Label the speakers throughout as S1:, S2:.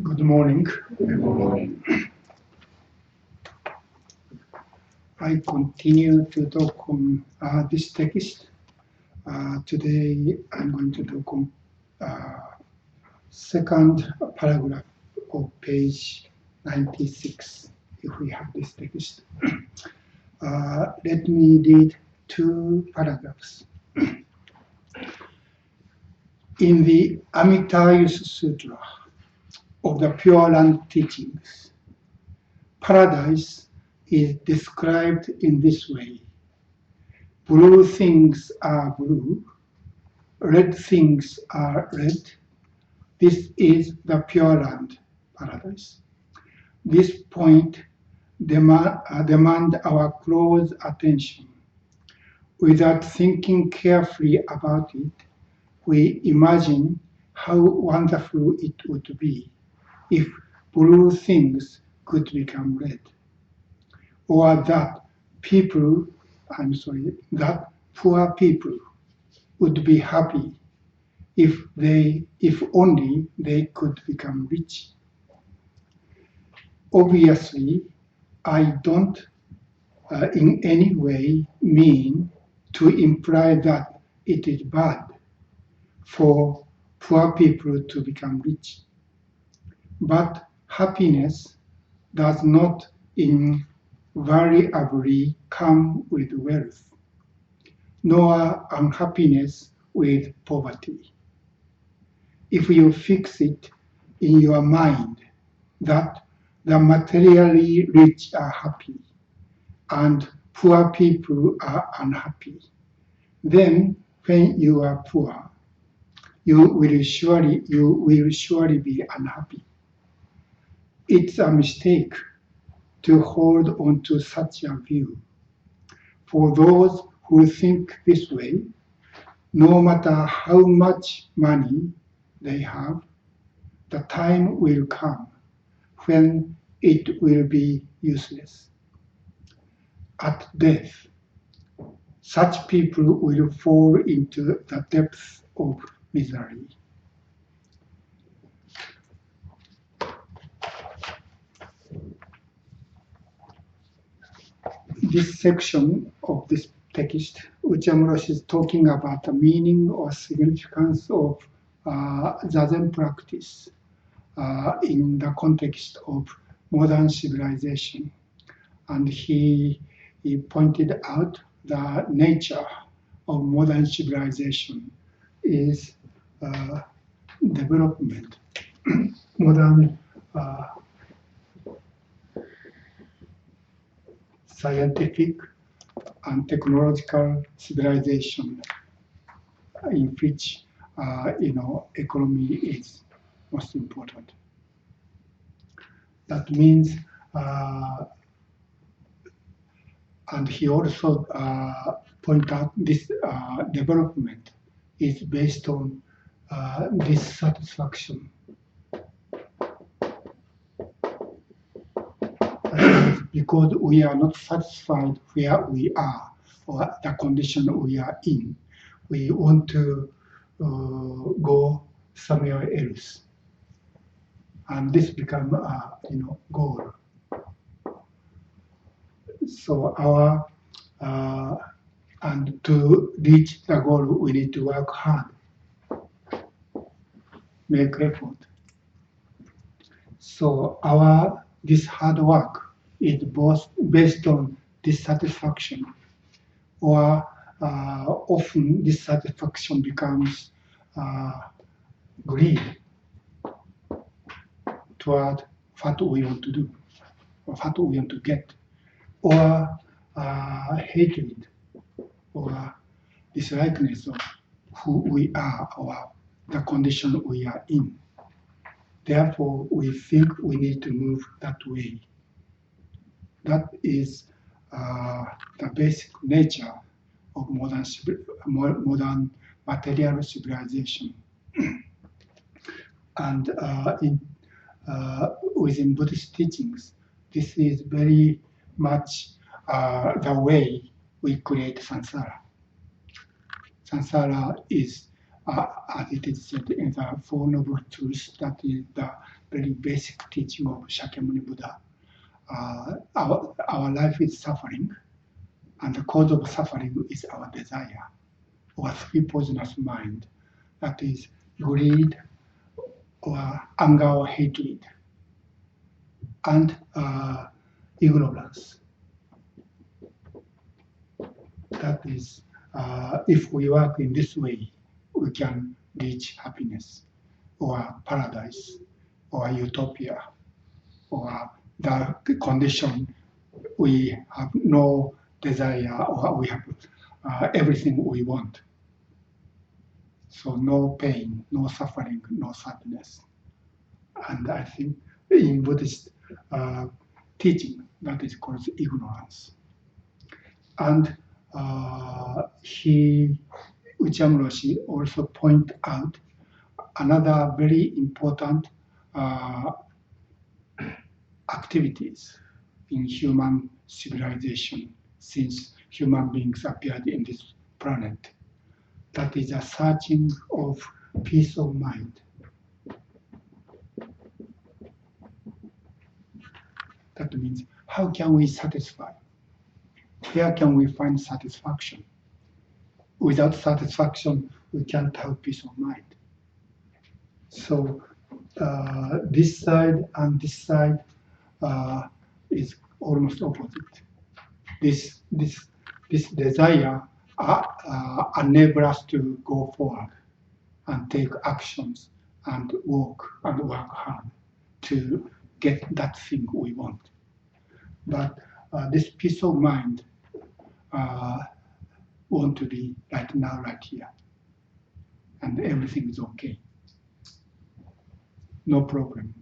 S1: Good morning.
S2: Good morning.
S1: I continue to talk on this text. Today I'm going to talk on second paragraph of page 96, if we have this text. Let me read two paragraphs. In the Amitabha Sutra of the Pure Land teachings, paradise is described in this way. Blue things are blue, red things are red. This is the Pure Land, paradise. This point demand our close attention. Without thinking carefully about it, we imagine how wonderful it would be if blue things could become red, or that poor people would be happy if only they could become rich. Obviously, I don't in any way mean to imply that it is bad for poor people to become rich. But happiness does not invariably come with wealth, nor unhappiness with poverty. If you fix it in your mind that the materially rich are happy and poor people are unhappy, then when you are poor, you will surely be unhappy. It's a mistake to hold on to such a view. For those who think this way, no matter how much money they have, the time will come when it will be useless. At death, such people will fall into the depths of misery. This section of this text, Okumura Roshi is talking about the meaning or significance of Zazen practice in the context of modern civilization. And he pointed out the nature of modern civilization is development. Modern scientific and technological civilization in which economy is most important. That means, and he also pointed out this development is based on dissatisfaction. Because we are not satisfied where we are or the condition we are in, we want to go somewhere else, and this becomes a goal. So and to reach the goal, we need to work hard, make effort. So this hard work is both based on dissatisfaction, or often dissatisfaction becomes greed toward what we want to do, or what we want to get, or hatred, or dislikeness of who we are or the condition we are in. Therefore, we think we need to move that way. That is the basic nature of modern material civilization. And within Buddhist teachings, this is very much the way we create samsara. Samsara is as it is said in the Four Noble Truths, that is the very basic teaching of Shakyamuni Buddha. Our life is suffering, and the cause of suffering is our desire, or three poisonous mind, that is greed, or anger or hatred, and ignorance. That is, if we work in this way, we can reach happiness, or paradise, or utopia, or the condition we have no desire, or we have everything we want. So no pain, no suffering, no sadness. And I think in Buddhist teaching, that is called ignorance. And Okumura Roshi also point out another very important activities in human civilization since human beings appeared in this planet. That is a searching of peace of mind. That means, how can we satisfy? Where can we find satisfaction? Without satisfaction, we can't have peace of mind. So this side and this side is almost opposite. This desire enable us to go forward and take actions and work hard to get that thing we want. But this peace of mind want to be right now, right here, and everything is okay. No problem.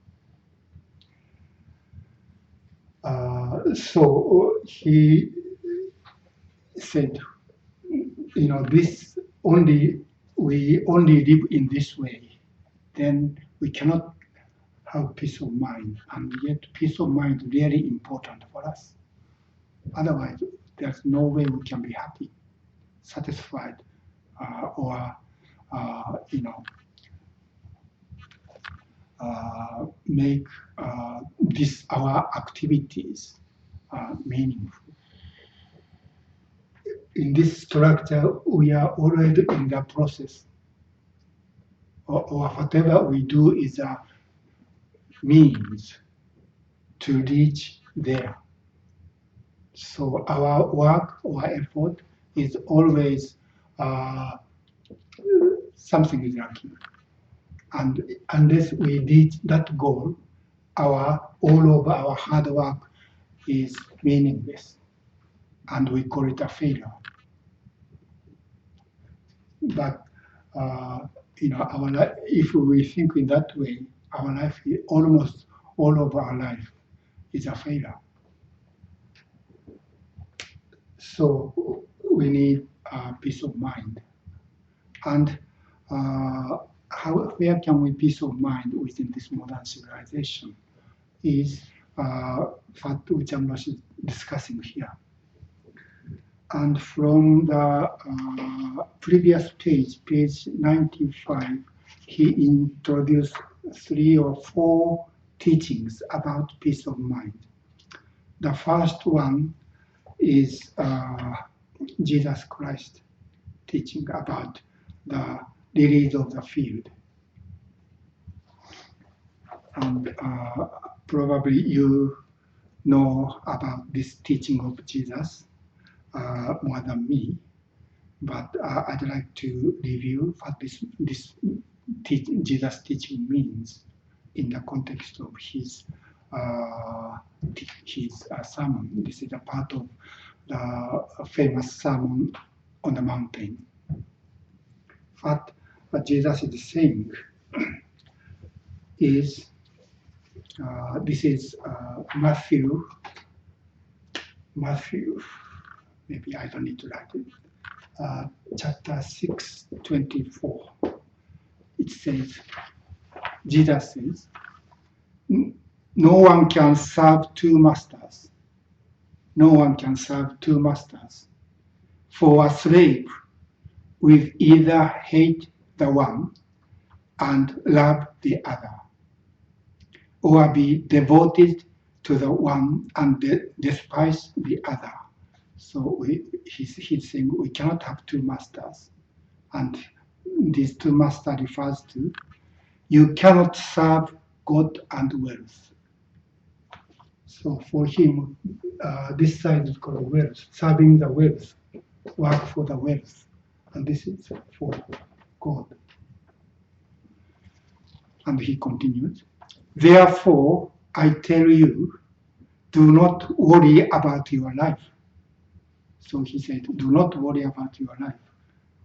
S1: So he said, this we only live in this way, then we cannot have peace of mind, and yet peace of mind is really important for us. Otherwise, there's no way we can be happy, satisfied, or make this our activities meaningful. In this structure, we are already in the process, or whatever we do is a means to reach there. So our work or effort is always something is lacking. And unless we reach that goal, all of our hard work is meaningless, and we call it a failure. But our life, if we think in that way, our life, almost all of our life, is a failure. So we need peace of mind. And where can we peace of mind within this modern civilization is what Okumura Roshi is discussing here. And from the previous page 95, he introduced 3 or 4 teachings about peace of mind. The first one is Jesus Christ teaching about the lilies of the field. And probably you know about this teaching of Jesus more than me, but I'd like to review what this Jesus teaching means in the context of his sermon. This is a part of the famous Sermon on the Mountain. What Jesus is saying is, this is Matthew, maybe I don't need to write it, chapter 6:24. It says, Jesus says, no one can serve 2 masters. No one can serve 2 masters. For a slave will either hate the one and love the other, or be devoted to the one and despise the other. So he's saying we cannot have two masters. And these two masters refers to you cannot serve God and wealth. So for him, this side is called wealth, serving the wealth, work for the wealth. And this is for God. And he continues, therefore, I tell you, do not worry about your life. So he said, do not worry about your life.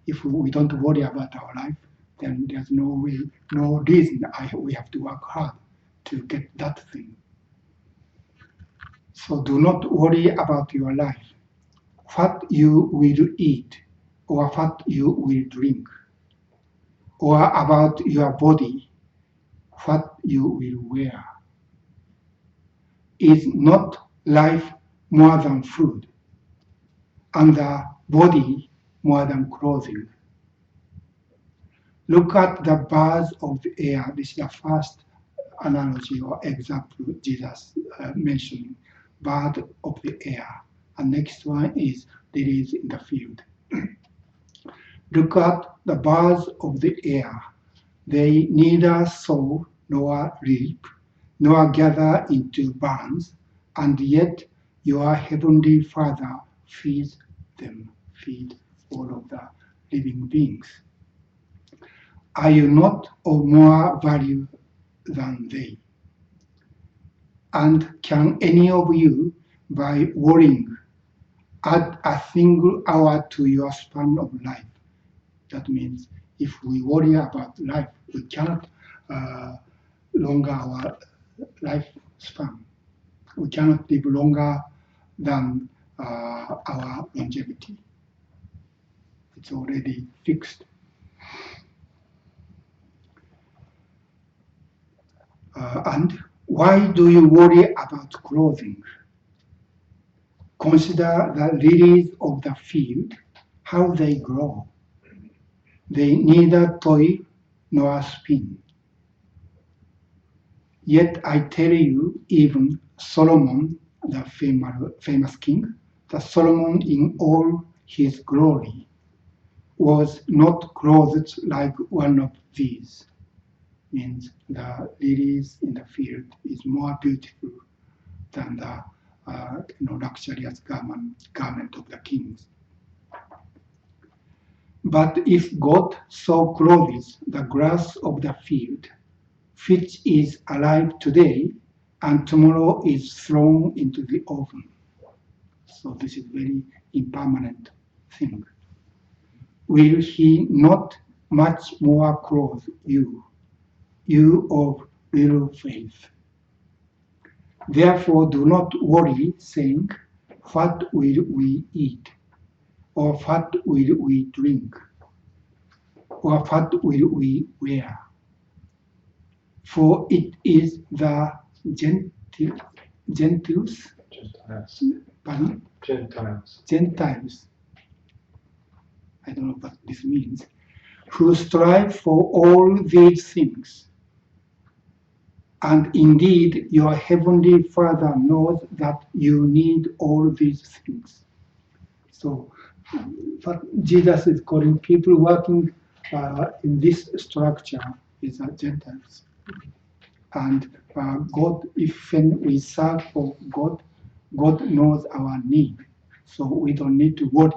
S1: If we don't worry about our life, then there's no reason we have to work hard to get that thing. So do not worry about your life, what you will eat, or what you will drink, or about your body, what you will wear. Is not life more than food, and the body more than clothing? Look at the birds of the air. This is the first analogy or example Jesus mentioning, bird of the air. And next one is lilies in the field. Look at the birds of the air. They neither sow nor reap, nor gather into barns, and yet your heavenly Father feeds them, feed all of the living beings. Are you not of more value than they? And can any of you, by worrying, add a single hour to your span of life? That means if we worry about life, we cannot longer our lifespan. We cannot live longer than our longevity. It's already fixed. And why do you worry about clothing? Consider the lilies of the field, how they grow. They neither toil nor spin. Yet I tell you, even Solomon, the famous king, that Solomon in all his glory was not clothed like one of these. Means the lilies in the field is more beautiful than the luxurious garment of the kings. But if God so clothes the grass of the field, which is alive today and tomorrow is thrown into the oven. So this is very impermanent thing. Will he not much more clothe you, you of little faith? Therefore do not worry, saying, what will we eat? Or what will we drink? Or what will we wear? For it is the Gentiles, I don't know what this means, who strive for all these things. And indeed, your heavenly Father knows that you need all these things. So, what Jesus is calling people working in this structure is Gentiles. And God, if we serve for God, God knows our need. So we don't need to worry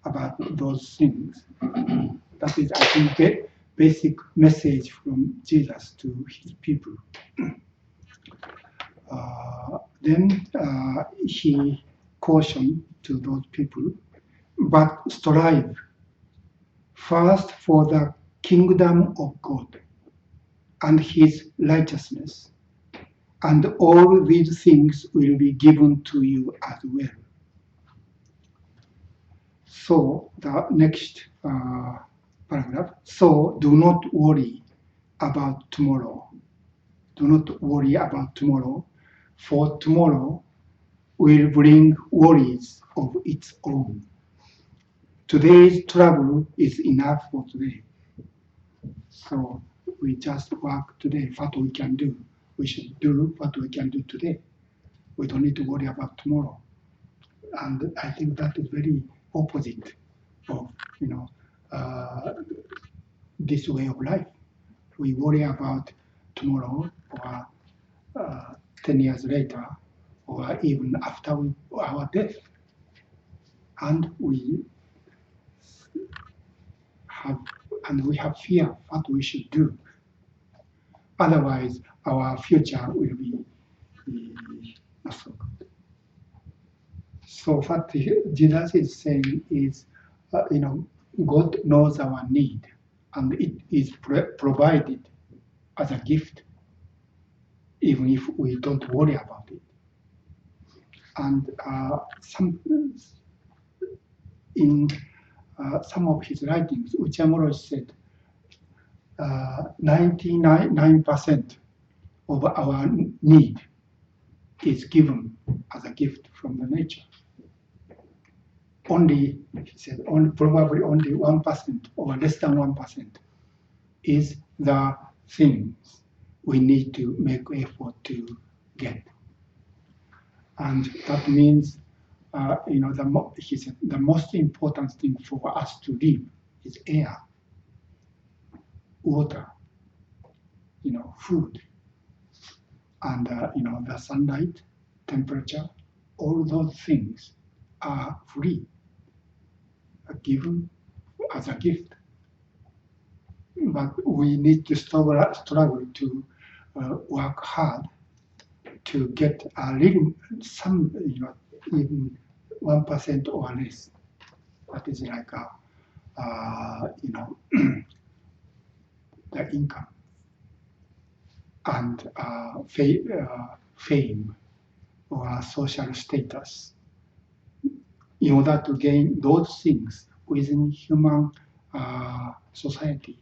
S1: about those things. That is, I think, the basic message from Jesus to his people. Then he cautioned to those people, but strive first for the kingdom of God and his righteousness, and all these things will be given to you as well. So the next paragraph, so do not worry about tomorrow. Do not worry about tomorrow, for tomorrow will bring worries of its own. Today's trouble is enough for today. So we just work today, what we can do. We should do what we can do today. We don't need to worry about tomorrow. And I think that is very opposite of, this way of life. We worry about tomorrow or 10 years later or even after our death. And we have fear what we should do. Otherwise, our future will be not so good. So what Jesus is saying is, God knows our need, and it is provided as a gift, even if we don't worry about it. And in some of his writings, Okumura Roshi said, 99% of our need is given as a gift from the nature. Only, he said, probably only 1% or less than 1% is the things we need to make effort to get. And that means, he said, the most important thing for us to live is air, water, food, and the sunlight, temperature. All those things are free, given as a gift. But we need to struggle to work hard to get a little, some, even 1% or less. That is like the income and fame or social status. In order to gain those things within human society,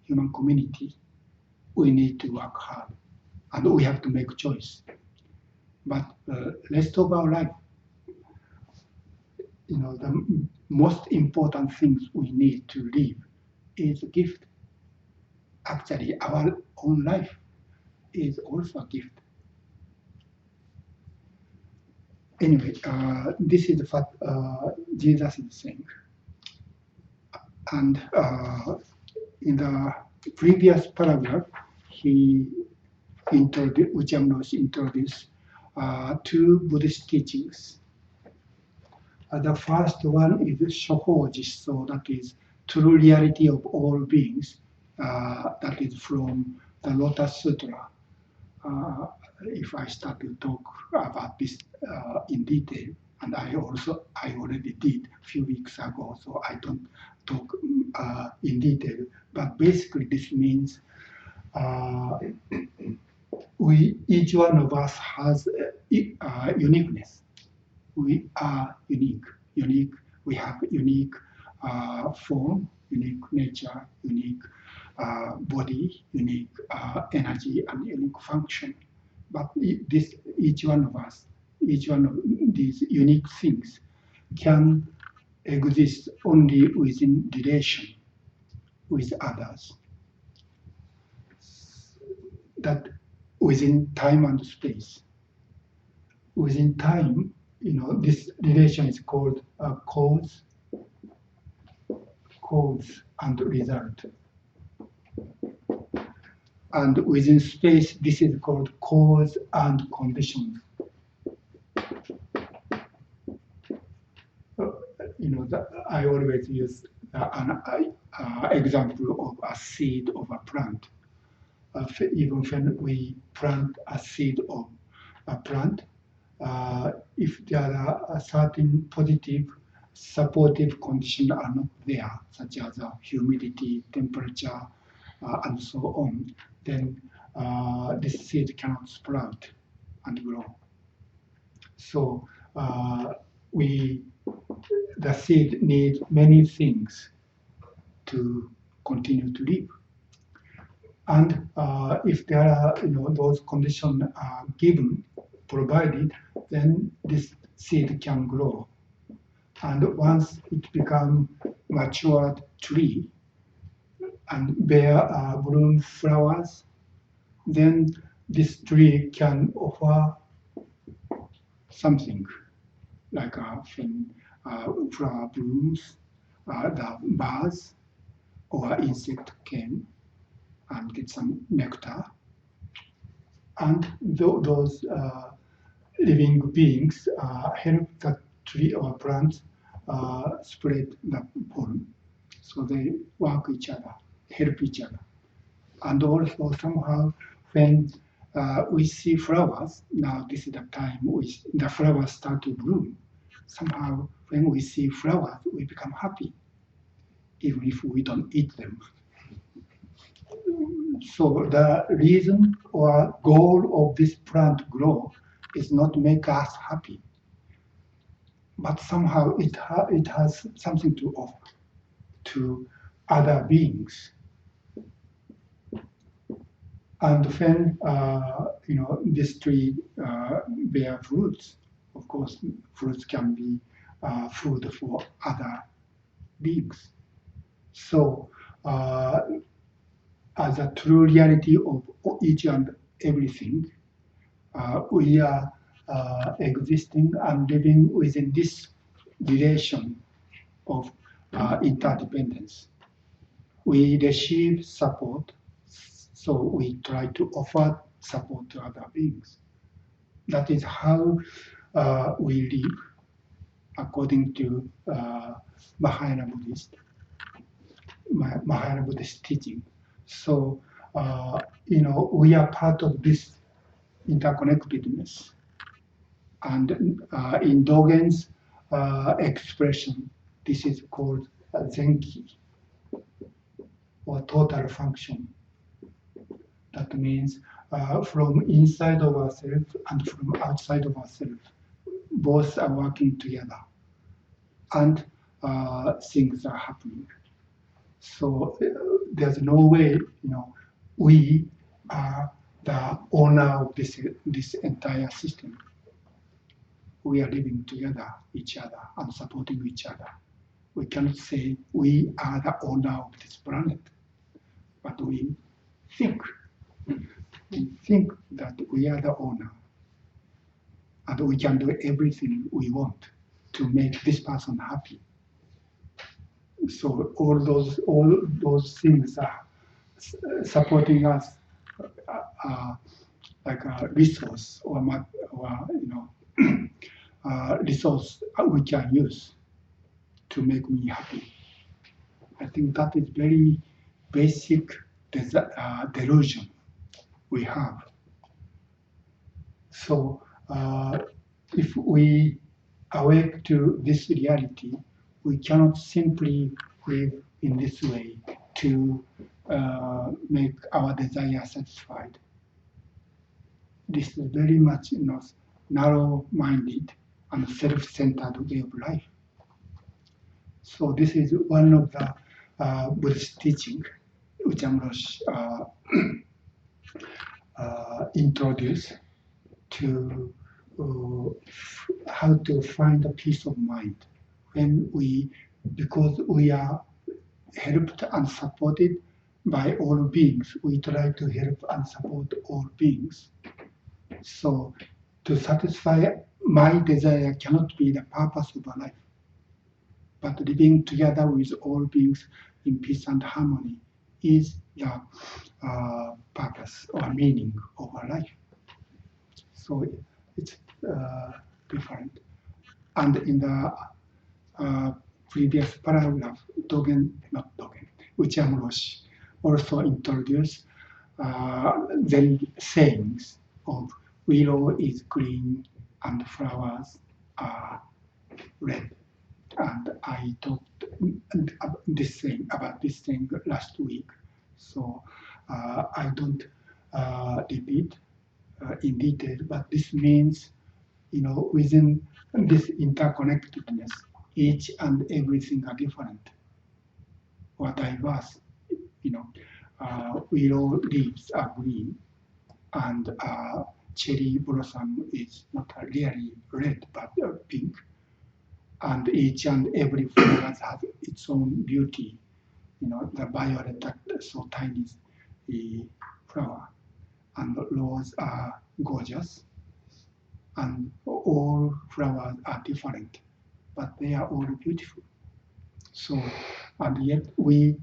S1: human community, we need to work hard, and we have to make choice. But the rest of our life, the most important things we need to live is a gift. Actually, our own life is also a gift. Anyway, this is what Jesus is saying. And in the previous paragraph, Okumura Roshi introduced two Buddhist teachings. The first one is Shōhaku, so that is true reality of all beings. That is from the Lotus Sutra. If I start to talk about this in detail, and I already did a few weeks ago, so I don't talk in detail. But basically, this means each one of us has uniqueness. We are unique. We have unique form, unique nature, unique body, unique energy, and unique function. But each one of us, each one of these unique things can exist only within relation with others. That within time and space. Within time, this relation is called cause and result. And within space, this is called cause and condition. I always use an example of a seed of a plant. Even when we plant a seed of a plant, if there are a certain positive, supportive conditions are not there, such as humidity, temperature, and so on, then this seed cannot sprout and grow. So the seed needs many things to continue to live. And if there are, those conditions are given, provided, then this seed can grow. And once it becomes matured tree, and bear bloom flowers, then this tree can offer something like when flower blooms, the birds or insect came and get some nectar, and those living beings help the tree or plant spread the pollen. So they work each other, help each other. And also somehow when we see flowers, now this is the time the flowers start to bloom. Somehow when we see flowers, we become happy, even if we don't eat them. So the reason or goal of this plant growth is not to make us happy, but somehow it has something to offer to other beings. And when this tree bear fruits, of course, fruits can be food for other beings. So, as a true reality of each and everything, we are existing and living within this relation of interdependence. We receive support, so we try to offer support to other beings. That is how we live according to Mahayana Buddhist teaching. So, we are part of this interconnectedness. And in Dogen's expression, this is called Zenki, or total function. That means from inside of ourselves and from outside of ourselves, both are working together, and things are happening. So there's no way, we are the owner of this entire system. We are living together, each other, and supporting each other. We cannot say we are the owner of this planet, but we think that we are the owner, and we can do everything we want to make this person happy. So all those things are supporting us like a resource or resource we can use to make me happy. I think that is very basic delusion we have. So if we awake to this reality, we cannot simply live in this way to make our desire satisfied. This is very much narrow-minded and self-centered way of life. So this is one of the Buddhist teaching which Roshi introduced to how to find a peace of mind because we are helped and supported by all beings. We try to help and support all beings. So to satisfy my desire cannot be the purpose of our life. But living together with all beings in peace and harmony is the purpose or meaning of our life. So it's different. And in the previous paragraph, Roshi also introduced the sayings of willow is green and flowers are red. And I talked about this thing last week, so I don't repeat in detail. But this means, within this interconnectedness, each and everything are different or diverse. Willow leaves are green, and cherry blossom is not really red but pink. And each and every flower has its own beauty the violet, that so tiny flower, and rose are gorgeous, and all flowers are different, but they are all beautiful. So, and yet we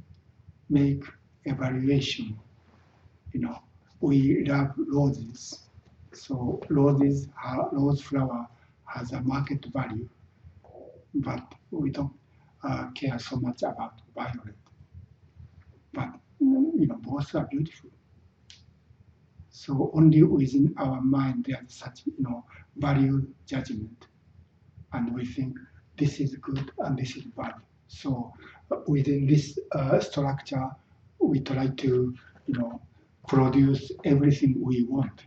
S1: make evaluation. We love roses, so rose flower has a market value, but we don't care so much about violet. But both are beautiful. So only within our mind there's such value judgment, and we think this is good and this is bad. So within this structure, we try to produce everything we want,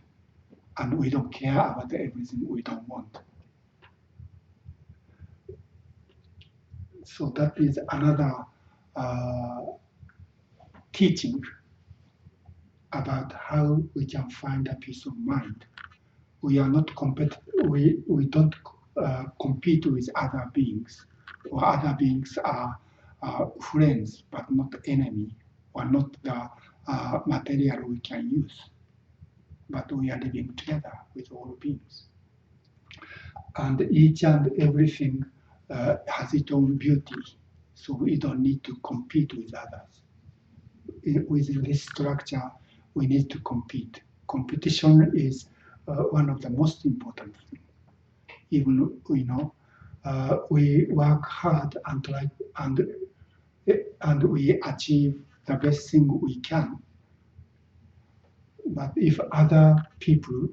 S1: and we don't care about everything we don't want. So that is another teaching about how we can find a peace of mind. We are not we don't compete with other beings, or other beings are friends but not enemy, or not the material we can use, but we are living together with all beings. And each and everything has its own beauty, so we don't need to compete with others. Within this structure, we need to compete. Competition is one of the most important things. Even we work hard and try and we achieve the best thing we can. But if other people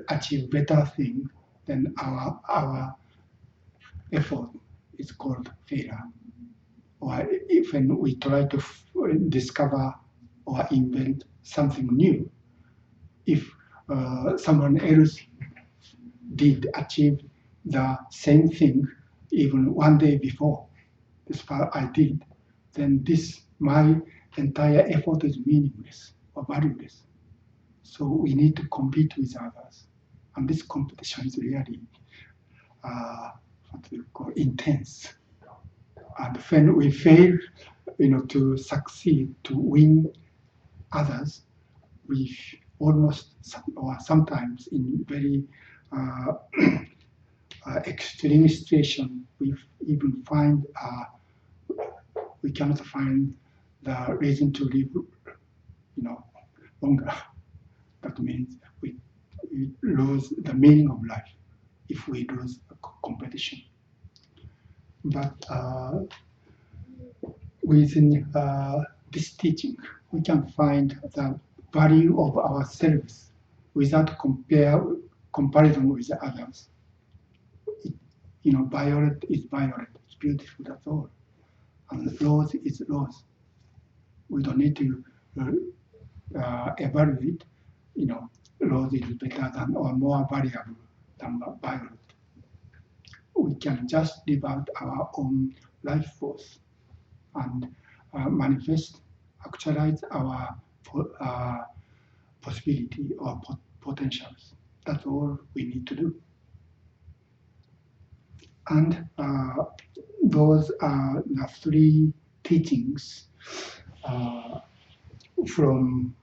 S1: achieve better thing, then our effort is called failure. Or if we try to discover or invent something new, if someone else did achieve the same thing even one day before this part I did, then my entire effort is meaningless or valueless. So we need to compete with others, and this competition is really what we call intense. And when we fail, to succeed, to win others, we almost, or sometimes in very extreme situation, we even we cannot find the reason to live, longer. That means we lose the meaning of life if we lose a competition. But within this teaching, we can find the value of ourselves without comparison with others. Violet is violet, it's beautiful, that's all. And rose is rose. We don't need to evaluate, rose is better than or more valuable than violet. We can just live out our own life force and manifest, actualize our possibility or potentials. That's all we need to do. And those are the three teachings from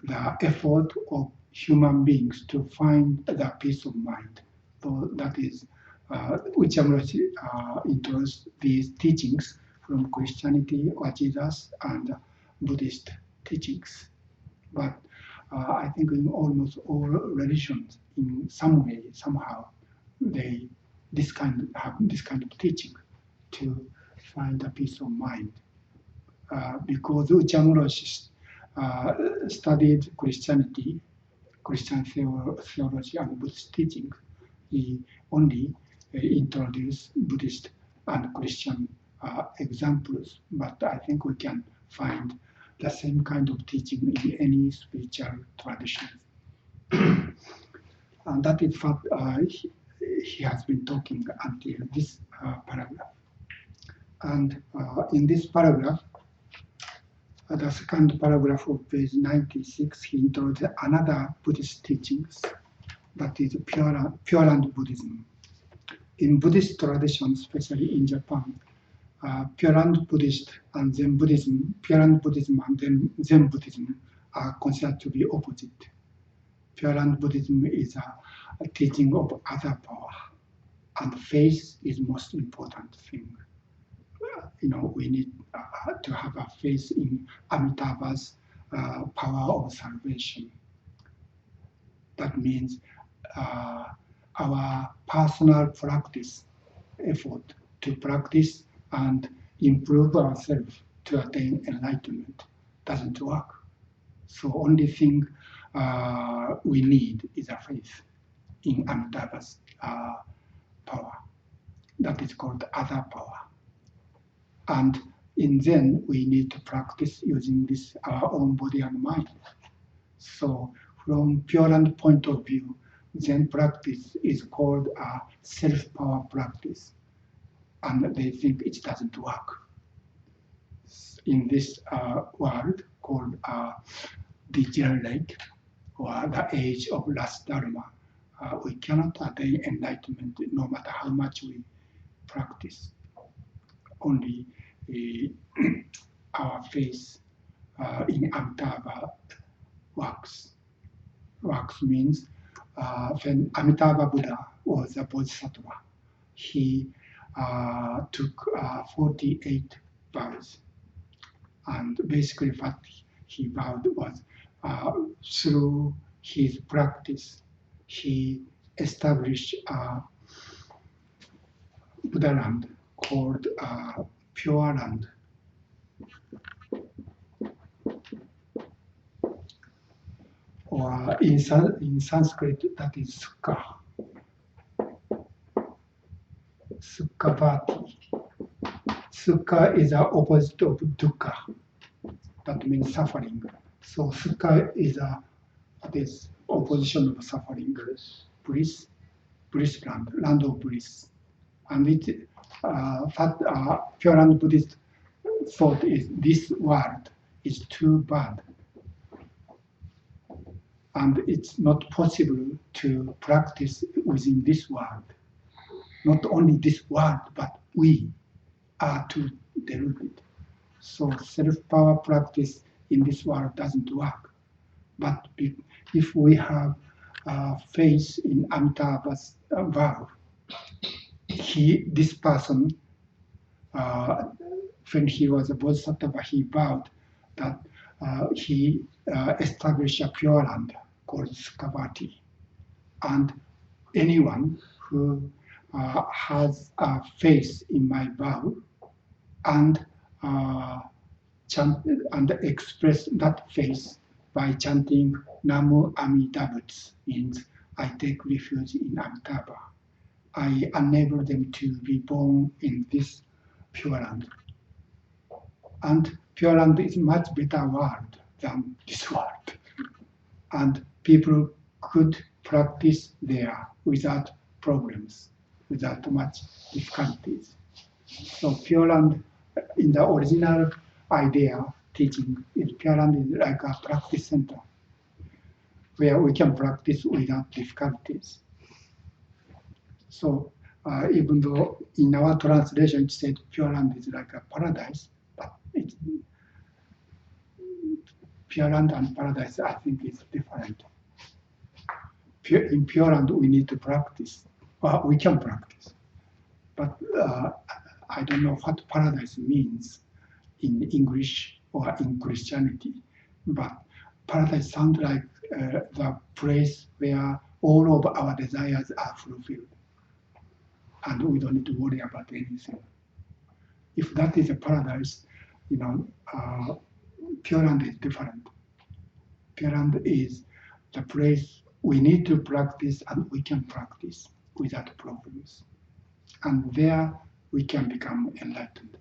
S1: the effort of human beings to find the peace of mind. So that is, Okumura Roshi introduced these teachings from Christianity or Jesus and Buddhist teachings. But I think in almost all religions, in some way, somehow, they have this kind of teaching to find a peace of mind. Because Okumura Roshi studied Christianity, Christian theology and Buddhist teaching, he only introduced Buddhist and Christian examples, but I think we can find the same kind of teaching in any spiritual tradition. And that is what he has been talking until this paragraph. And in this paragraph, the second paragraph of page 96, he introduced another Buddhist teachings, that is Pure Land Buddhism. In Buddhist tradition, especially in Japan, Pure Land Buddhist and Zen Buddhism, Pure Land Buddhism and then Zen Buddhism are considered to be opposite. Pure Land Buddhism is a teaching of other power, and faith is most important thing. We need to have a faith in Amitabha's power of salvation. That means our personal practice, effort to practice and improve ourselves to attain enlightenment doesn't work. So only thing we need is a faith in Amitabha's power. That is called other power. And in Zen, we need to practice using this our own body and mind. So from Pure Land point of view, Zen practice is called a self-power practice. And they think it doesn't work. In this world called degenerate, or the age of last dharma, we cannot attain enlightenment no matter how much we practice. Only our faith in Amitabha works. Works means when Amitabha Buddha was a bodhisattva, he took 48 vows. And basically what he vowed was through his practice, he established a Buddha land called Pure Land. Or in Sanskrit, that is Sukha. Sukhavati. Sukha is the opposite of dukkha. That means suffering. So Sukha is this opposition of suffering. Bliss, bliss land, land of bliss. And it, Pure Land Buddhist thought is this world is too bad. And it's not possible to practice within this world. Not only this world, but we are too deluded. So self-power practice in this world doesn't work. But if we have faith in Amitabha's vow, this person, when he was a bodhisattva, he vowed that he established a pure land called Sukhavati. And anyone who has faith in my vow and chant and express that faith by chanting Namu Amida Butsu, means I take refuge in Amitabha. I enable them to be born in this Pure Land. And Pure Land is much better world than this world. And people could practice there without problems, without much difficulties. So Pure Land, in the original idea, teaching, Pure Land is like a practice center where we can practice without difficulties. So even though in our translation it said Pure Land is like a paradise, but Pure Land and paradise, I think, is different. In Pure Land, we need to practice. Well, we can practice, but I don't know what paradise means in English or in Christianity. But paradise sounds like the place where all of our desires are fulfilled, and we don't need to worry about anything. If that is a paradise, Pure Land is different. Pure Land is the place we need to practice, and we can practice without problems. And there we can become enlightened.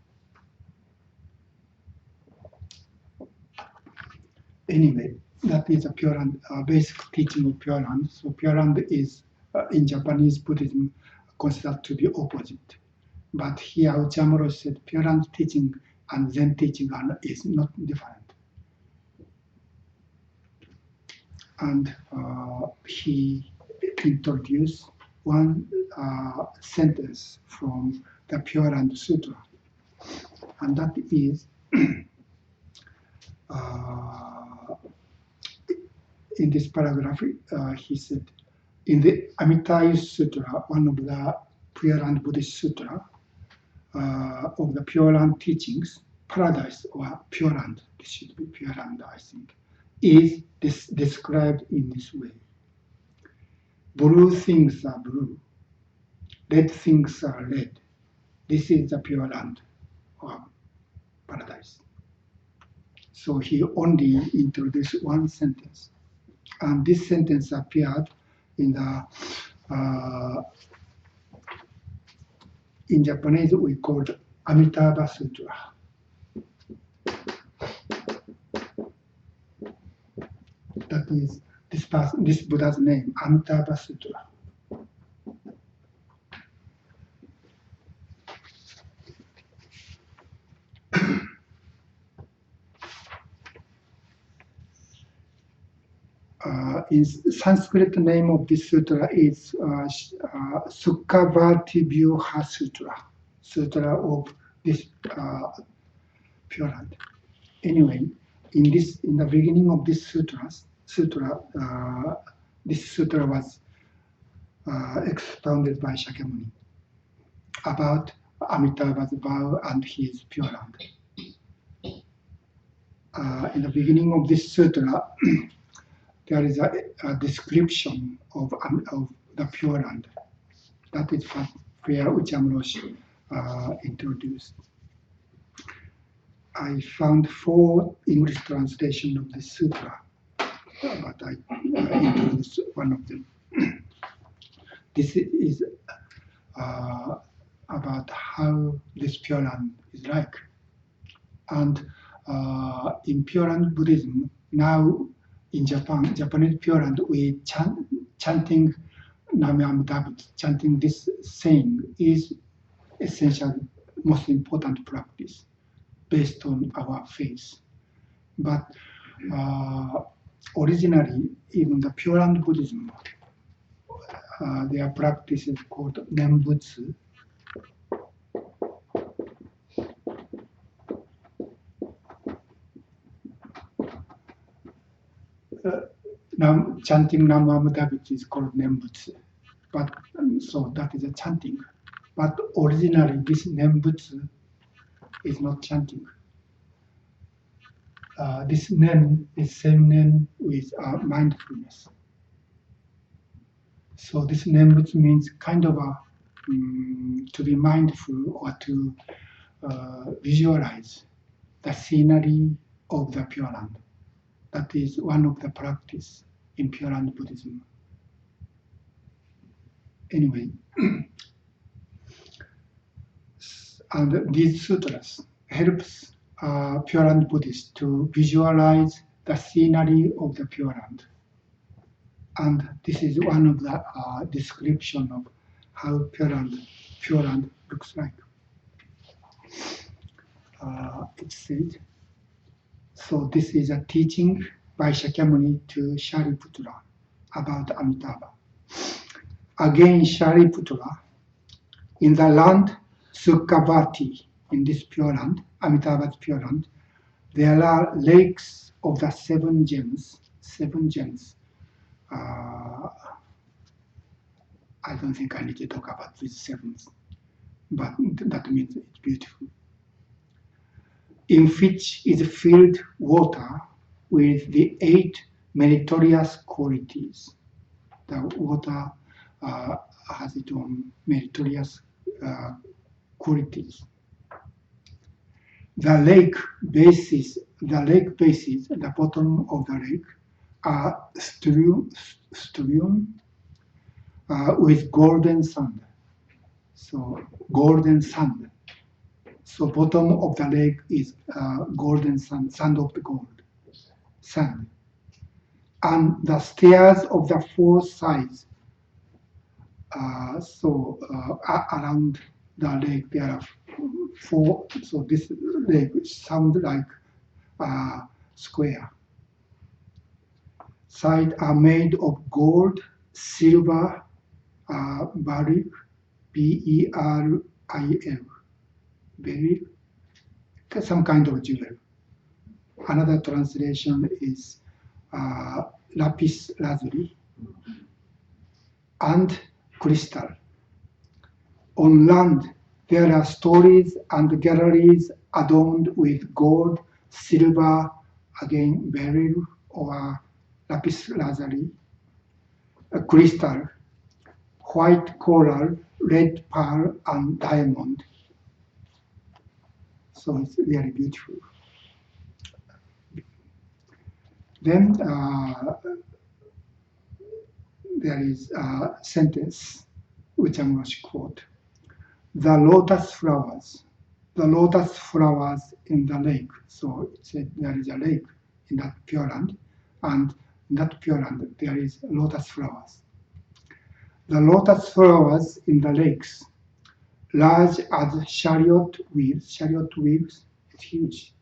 S1: Anyway, that is a Pure Land, basic teaching of Pure Land. So Pure Land is, in Japanese Buddhism, considered to be opposite. But here, Okumura Roshi said Pure Land teaching and Zen teaching is not different. And he introduced one sentence from the Pure Land Sutra. and that is in this paragraph, he said, in the Amitabha Sutra, one of the Pure Land Buddhist Sutra, of the Pure Land teachings, paradise or Pure Land, this should be Pure Land, I think, is described in this way. Blue things are blue, red things are red. This is the Pure Land or paradise. So he only introduced one sentence. And this sentence appeared in the in Japanese we call it Amitabha Sutra. That is this Buddha's name, Amitabha Sutra. In Sanskrit name of this sutra is Sukhavati Vyuha Sutra, Sutra of this Pure Land. Anyway, in the beginning of this sutra, this sutra was expounded by Shakyamuni about Amitabha's vow and his Pure Land. In the beginning of this sutra, there is a description of the Pure Land. That is where Okumura Roshi introduced. I found 4 English translations of this sutra, but I introduced one of them. This is about how this Pure Land is like. And in Pure Land Buddhism, now in Japan, Japanese Pure Land, we chanting Nam-myoho-Buddha, chanting this saying is essential, most important practice based on our faith. But originally, even the Pure Land Buddhism, their practice is called Nembutsu. Chanting Nam-myoho-Buddha is called Nembutsu. But so that is a chanting. But originally, this Nembutsu is not chanting. This name is same name with mindfulness. So this Nembutsu means kind of to be mindful or to visualize the scenery of the Pure Land. That is one of the practice in Pure Land Buddhism. Anyway, and these sutras helps Pure Land Buddhists to visualize the scenery of the Pure Land. And this is one of the description of how Pure Land looks like. It said, so this is a teaching by Shakyamuni to Shariputra about Amitabha. Again, Shariputra, in the land Sukhavati, in this Pure Land, Amitabha's Pure Land, there are lakes of the 7 gems. 7 gems. I don't think I need to talk about these 7, but that means it's beautiful. In which is filled water with the 8 meritorious qualities. The water has its own meritorious qualities. The lake bases, the bottom of the lake are strewn with golden sand. So golden sand. So bottom of the lake is golden sand, sand of the gold, sand. And the stairs of the 4 sides, around the lake there are 4, so this lake sounds like a square. Sides are made of gold, silver, beryl, beryl, some kind of jewel. Another translation is lapis lazuli and crystal. On land, there are stories and galleries adorned with gold, silver, again beryl or lapis lazuli, crystal, white coral, red pearl, and diamond. So it's really beautiful. Then there is a sentence which I must quote. The lotus flowers in the lake. So it said there is a lake in that Pure Land, and in that Pure Land there is lotus flowers. The lotus flowers in the lakes, large as chariot wheels is huge.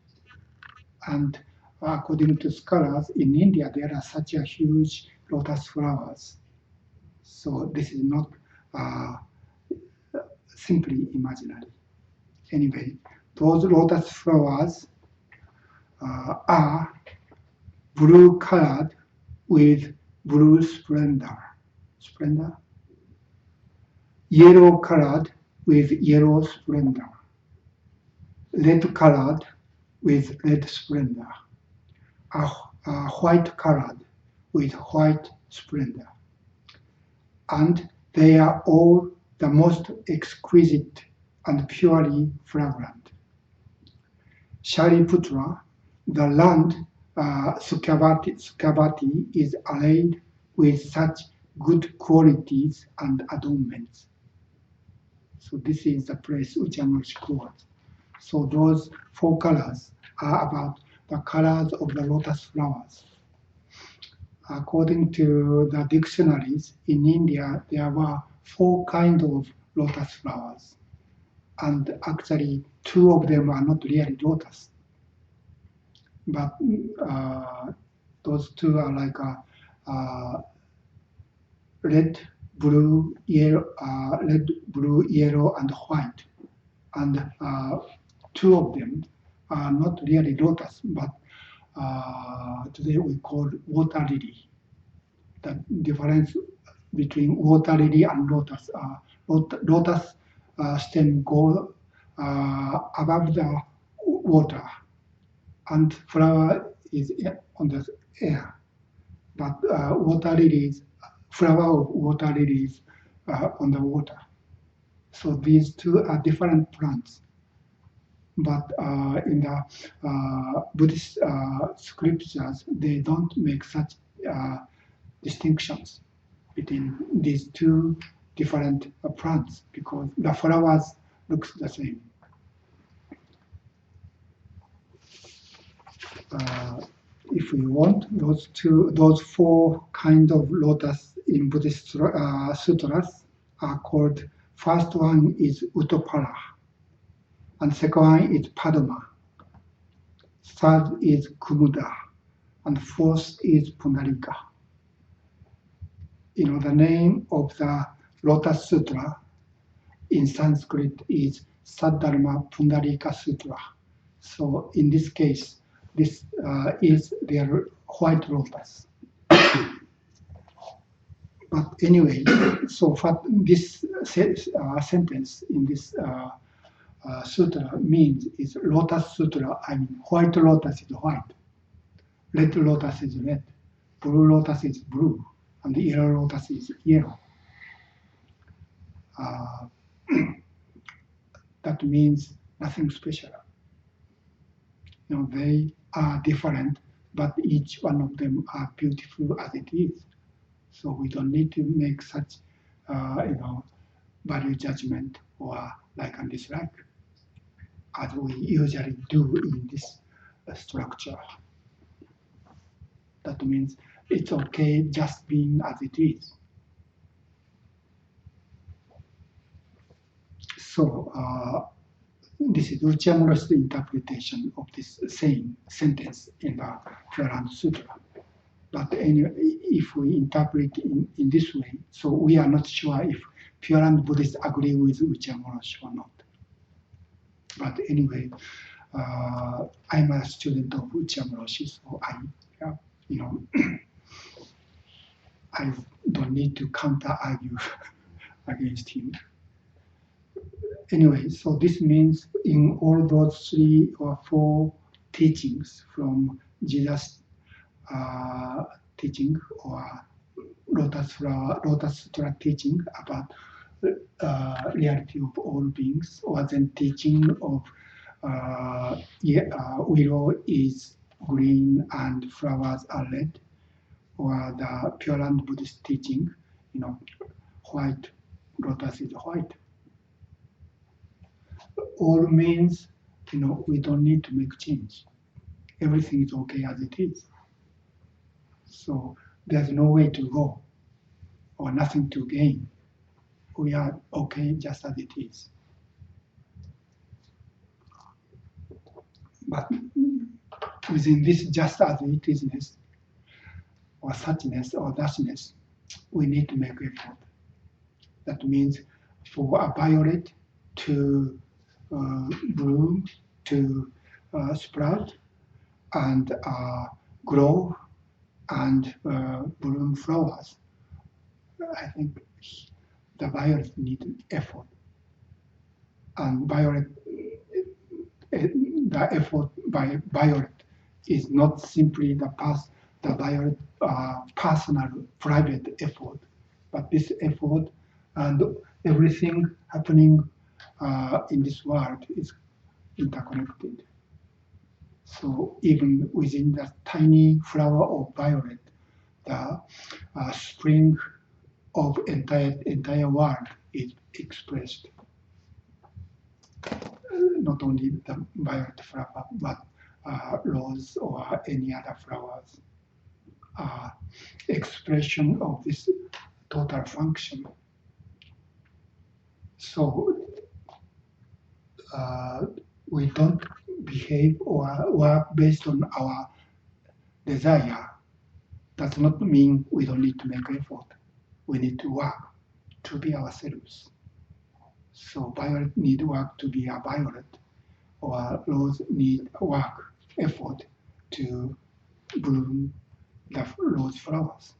S1: And according to scholars, in India there are such a huge lotus flowers. So this is not simply imaginary. Anyway, those lotus flowers are blue colored with blue splendor. Yellow colored with yellow splendor. Red colored with red splendor. White colored with white splendor. And they are all the most exquisite and purely fragrant. Shariputra, the land Sukhavati is arrayed with such good qualities and adornments. So this is the place which I must quote. So those 4 colors are about the colors of the lotus flowers. According to the dictionaries, in India there were 4 kinds of lotus flowers. And actually 2 of them are not really lotus. But those 2 are like red, blue, yellow, and white. And 2 of them are not really lotus, but today we call water lily. The difference between water lily and lotus, lotus stem go above the water, and flower is on the air. But flower of water lilies on the water. So these 2 are different plants. But in the Buddhist scriptures, they don't make such distinctions between these 2 different plants because the flowers looks the same. If we want, those 4 kinds of lotus in Buddhist sutras are called. First one is Uttapara, and second one is Padma. Third is Kumuda, and fourth is Pundarika. The name of the Lotus Sutra in Sanskrit is Saddharma Pundarika Sutra. So in this case, this is their white lotus. But anyway, so this sentence in this sutra means is Lotus Sutra. I mean, white lotus is white, red lotus is red, blue lotus is blue, and the yellow lotus is yellow. That means nothing special. They are different, but each one of them are beautiful as it is. So we don't need to make such, value judgment or like and dislike, as we usually do in this structure. That means it's okay just being as it is. So this is Uchiyamura's interpretation of this same sentence in the Pure Land Sutra. But anyway, if we interpret in this way, so we are not sure if Pure Land Buddhists agree with Uchiyamura or not. But anyway, I'm a student of Okumura Roshi, so you know, I don't need to counter argue against him. Anyway, so this means in all those 3 or 4 teachings from Jesus' teaching or Lotus Sutra teaching about reality of all beings, or then teaching of willow is green and flowers are red, or the Pure Land Buddhist teaching, white, lotus is white. All means, we don't need to make change. Everything is okay as it is. So there's no way to go or nothing to gain. We are okay just as it is. But within this just as it isness, or suchness or thusness, we need to make effort. That means for a violet to bloom, to sprout, and grow, and bloom flowers. I think the violet needs effort. And violet, the effort by violet is not simply the violet personal, private effort, but this effort and everything happening in this world is interconnected. So even within the tiny flower of violet, the spring of entire world is expressed. Not only the violet flower, but rose or any other flowers. Expression of this total function. So we don't behave or work based on our desire. Does not mean we don't need to make effort. We need to work to be ourselves. So violet need work to be a violet, or rose need work, effort to bloom the rose flowers.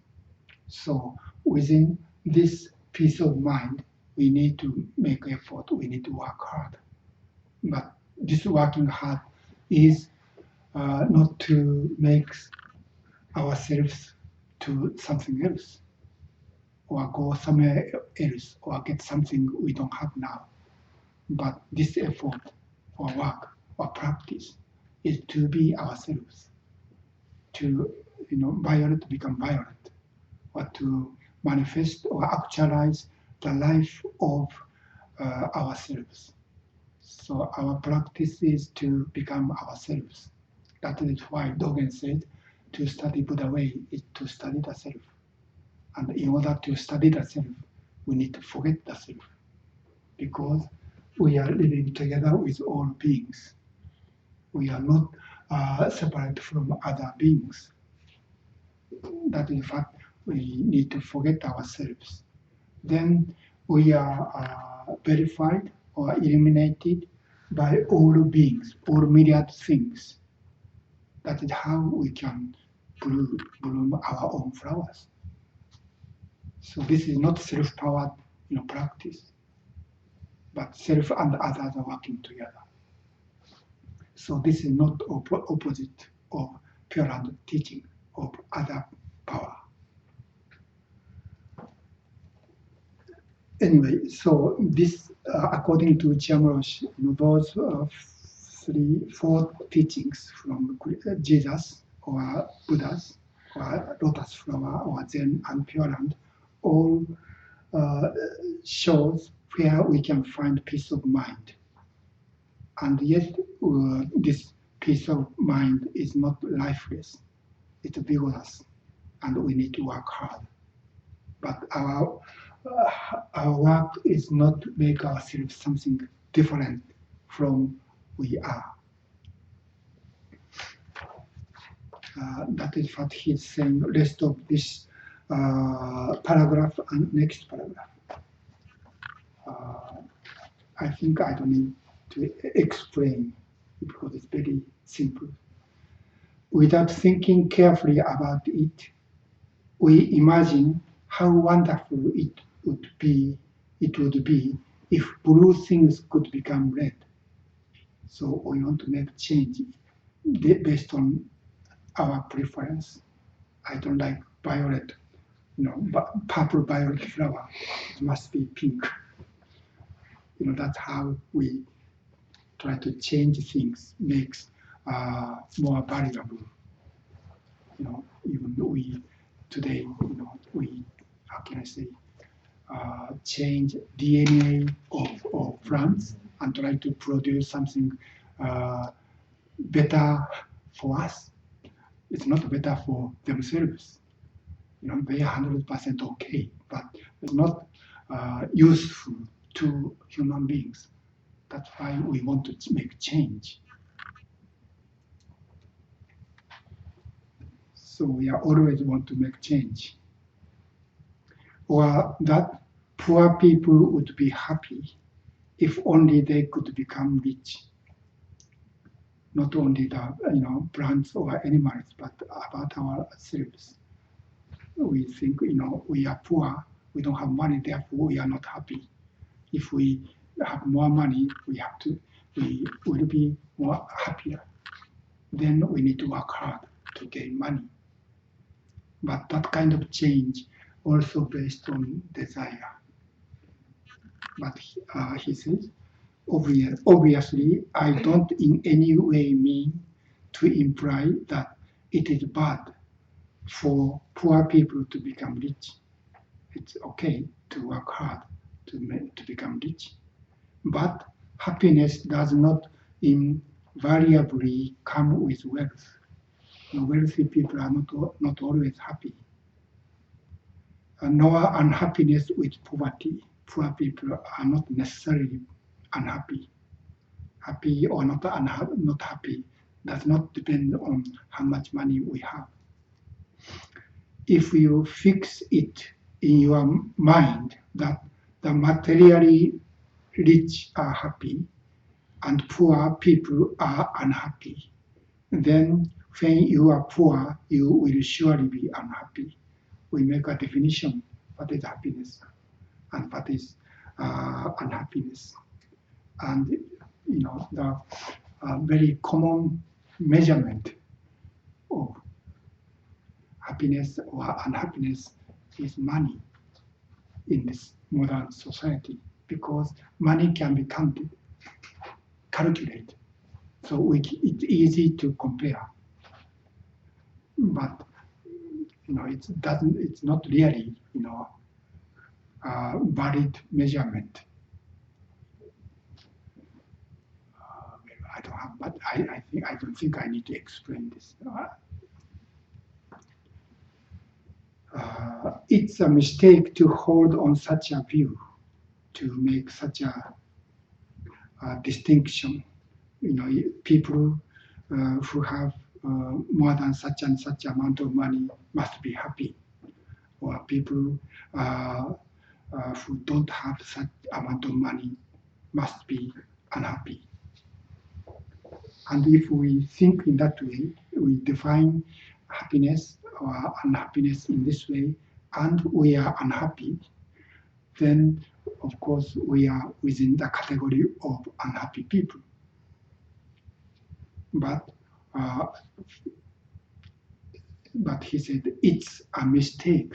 S1: So within this peace of mind, we need to make effort, we need to work hard. But this working hard is not to make ourselves to something else, or go somewhere else, or get something we don't have now. But this effort or work or practice is to be ourselves, to violet become violet, or to manifest or actualize the life of ourselves. So our practice is to become ourselves. That is why Dogen said to study Buddha way is to study the self. And in order to study the self, we need to forget the self, because we are living together with all beings. We are not separate from other beings. That is fact, we need to forget ourselves. Then we are verified or eliminated by all beings, all myriad things. That is how we can bloom our own flowers. So this is not self-powered practice, but self and others are working together. So this is not opposite of Pure Land teaching of other power. Anyway, so this, according to Okumura Roshi, those 4 teachings from Jesus or Buddhas or lotus flower or Zen and Pure Land all shows where we can find peace of mind. And yet this peace of mind is not lifeless, it's vigorous, and we need to work hard. But our work is not to make ourselves something different from we are. That is what he's saying, rest of this paragraph and next paragraph. I think I don't need to explain because it's very simple. Without thinking carefully about it, we imagine how wonderful it would be if blue things could become red. So we want to make change based on our preference. I don't like violet, but purple violet flower. It must be pink. That's how we try to change things, makes more valuable. Even we today, we, how can I say, change DNA of plants and try to produce something better for us. It's not better for themselves. They are 100% okay, but it's not useful to human beings. That's why we want to make change. So we always want to make change. Or that poor people would be happy if only they could become rich. Not only the plants or animals, but about ourselves. We think we are poor, we don't have money, therefore we are not happy. If we have more money, we will be more happier. Then we need to work hard to gain money. But that kind of change also based on desire. But he says, obviously, I don't in any way mean to imply that it is bad for poor people to become rich. It's okay to work hard to become rich. But happiness does not invariably come with wealth. Wealthy people are not always happy. Nor unhappiness with poverty. Poor people are not necessarily unhappy. Happy or not happy does not depend on how much money we have. If you fix it in your mind that the materially rich are happy and poor people are unhappy, then when you are poor, you will surely be unhappy. We make a definition what is happiness and what is unhappiness. And the very common measurement of happiness or unhappiness is money in this modern society, because money can be calculated. So it's easy to compare. But it's not really valid measurement. I don't have, but I don't think I need to explain this. It's a mistake to hold on such a view, to make such a distinction. People who have more than such and such amount of money must be happy, or people who don't have such amount of money must be unhappy. And if we think in that way, we define happiness or unhappiness in this way, and we are unhappy, then of course we are within the category of unhappy people. But he said it's a mistake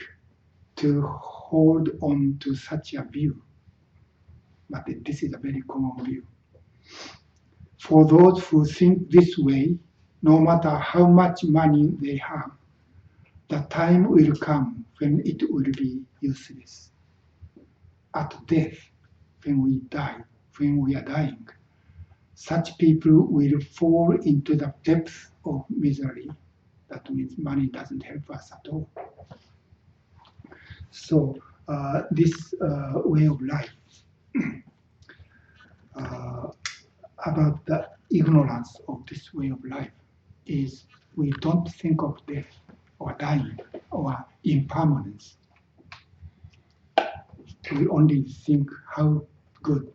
S1: to hold on to such a view. But this is a very common view. For those who think this way, no matter how much money they have, the time will come when it will be useless. At death, when we die, when we are dying, such people will fall into the depth of misery. That means money doesn't help us at all. So this way of life, about the ignorance of this way of life, is we don't think of death or dying or impermanence. We only think how good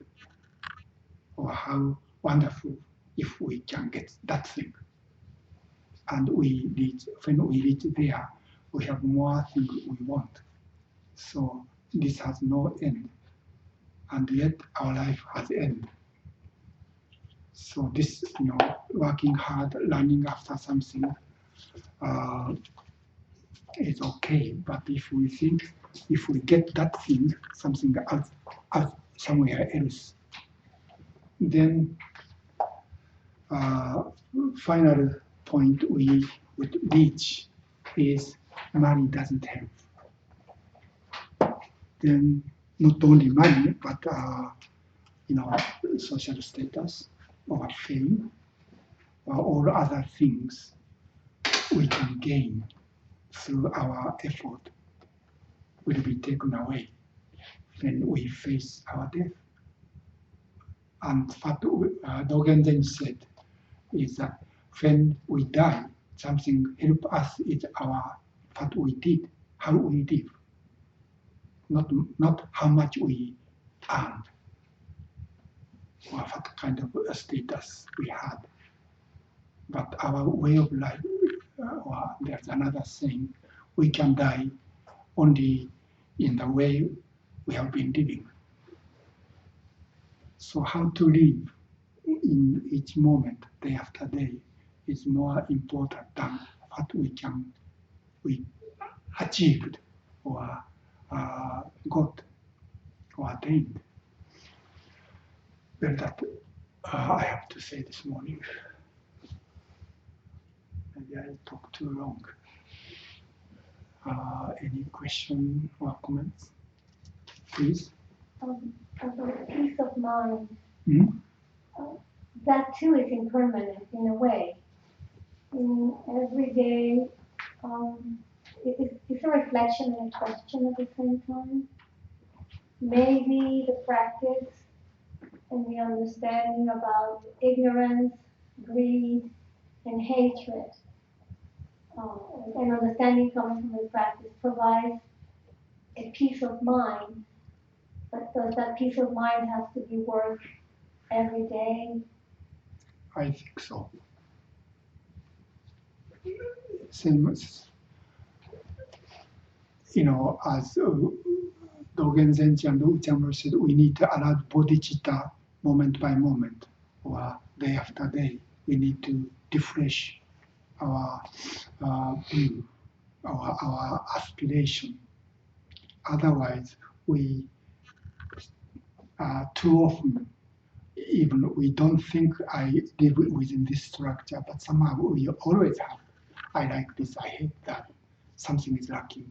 S1: or how wonderful if we can get that thing. And when we reach there, we have more things we want. So this has no end. And yet our life has end. So this, working hard, running after something is okay. But if we think, if we get that thing, something else somewhere else, then final point we would reach is money doesn't help. Then not only money, but social status or fame or all other things we can gain through our effort will be taken away when we face our death. And what Dogen then said is that when we die, something help us is what we did, how we live, not how much we earned or what kind of status we had, but our way of life. Or there's another saying: we can die only in the way we have been living. So how to live in each moment, day after day, is more important than what we achieved or got or attained. Well, that I have to say this morning. Maybe I talked too long. Any question or comments, please?
S2: About peace of mind.
S1: Hmm?
S2: That too is impermanent in a way. In every day, it's a reflection and a question at the same time. Maybe the practice and the understanding about ignorance, greed, and hatred, and understanding coming from the practice provides a peace of mind. But does that peace of mind have to be worked every day?
S1: I think so. Same as, as Dogen Zenji and Uchambo said, we need to allow bodhicitta moment by moment or day after day. We need to refresh our view, our aspiration. Otherwise, we too often, even we don't think I live within this structure, but somehow we always have, I like this, I hate that, something is lacking,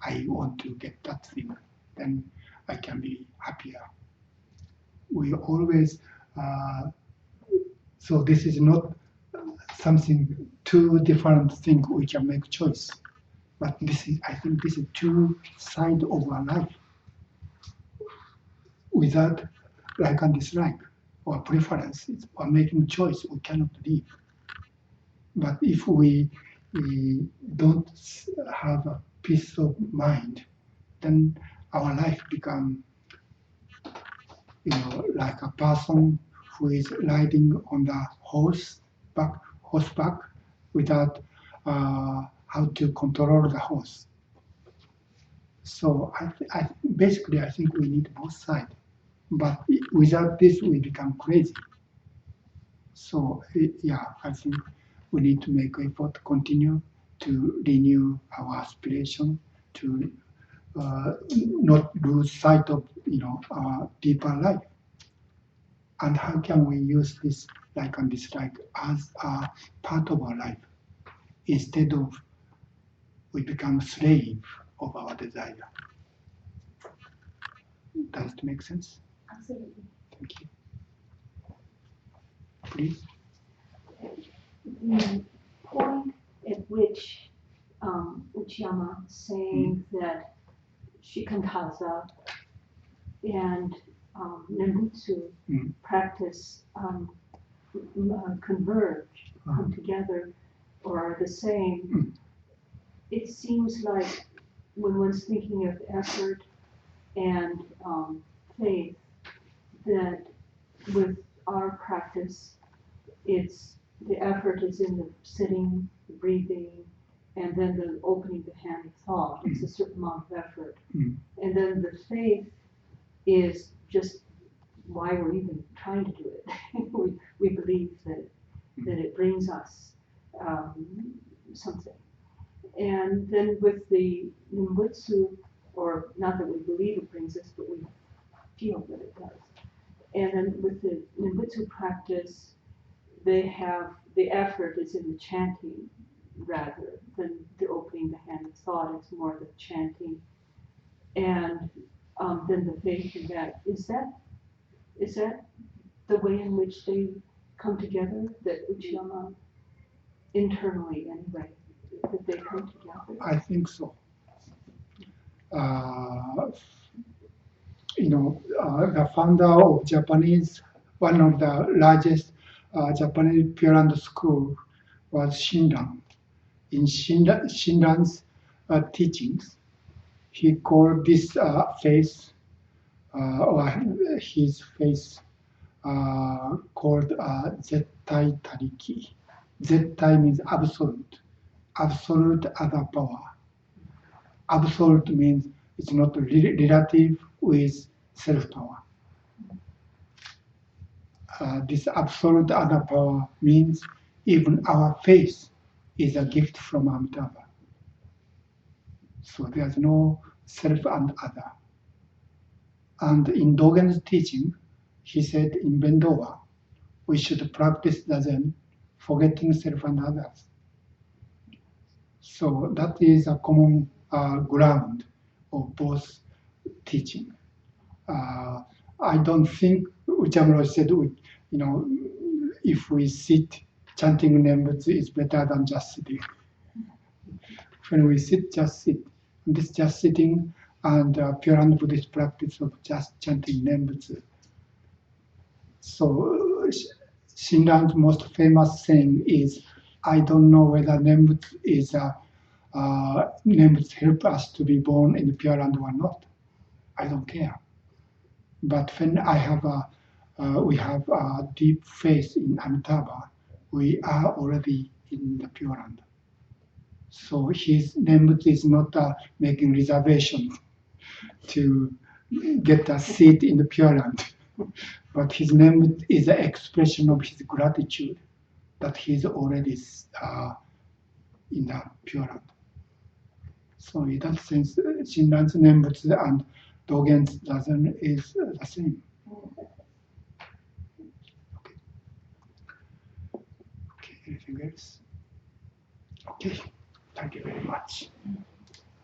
S1: I want to get that thing, then I can be happier. We always, so this is not something two different things we can make choice, but this is, I think this is two sides of our life. Without like and dislike or preferences or making choice, we cannot live. But if we don't have a peace of mind, then our life becomes, like a person who is riding on the horseback without how to control the horse. So basically, I think we need both sides. But without this, we become crazy. So I think we need to make effort to continue to renew our aspiration, to not lose sight of our deeper life. And how can we use this like and dislike as a part of our life instead of we become slave of our desire? Does it make sense?
S2: Absolutely.
S1: Thank you. Please.
S3: The point at which Uchiyama saying that shikantaza and Nembutsu practice converge, come together, or are the same, it seems like when one's thinking of effort and faith, that with our practice, it's the effort is in the sitting, the breathing, and then the opening the hand of thought. It's a certain amount of effort.
S1: Mm.
S3: And then the faith is just why we're even trying to do it. we believe that it brings us something. And then with the Nimbutsu, or not that we believe it brings us, but we feel that it does. And then with the Nimbutsu practice, they have the effort is in the chanting rather than the opening the hand of thought. It's more the chanting, and then the faith in that. Is that the way in which they come together? That Uchiyama internally, anyway, that they come together.
S1: I think so. The founder of Japanese, one of the largest Japanese Pure Land school was Shinran. In Shinran's teachings, he called this face, or his face, called Zettai Tariki. Zettai means absolute, absolute other power. Absolute means it's not relative with self-power. This absolute other power means even our face is a gift from Amitabha. So there's no self and other. And in Dogen's teaching, he said in Bendowa, we should practice the Zen, forgetting self and others. So that is a common ground of both teaching. I don't think Uchiyama said, if we sit, chanting Nembutsu is better than just sitting. When we sit, just sit. This just sitting and Pure Land Buddhist practice of just chanting Nembutsu. So Shinran's most famous saying is, I don't know whether Nembutsu is Nembutsu help us to be born in the Pure Land or not. I don't care. But when we have a deep faith in Amitabha, we are already in the Pure Land. So his Nembutsu is not making reservation to get a seat in the Pure Land, but his Nembutsu is an expression of his gratitude that he's already in the Pure Land. So in that sense, Shinran's Nembutsu and Dogen's Zazen is the same. Okay, anything else? Okay, thank you very much.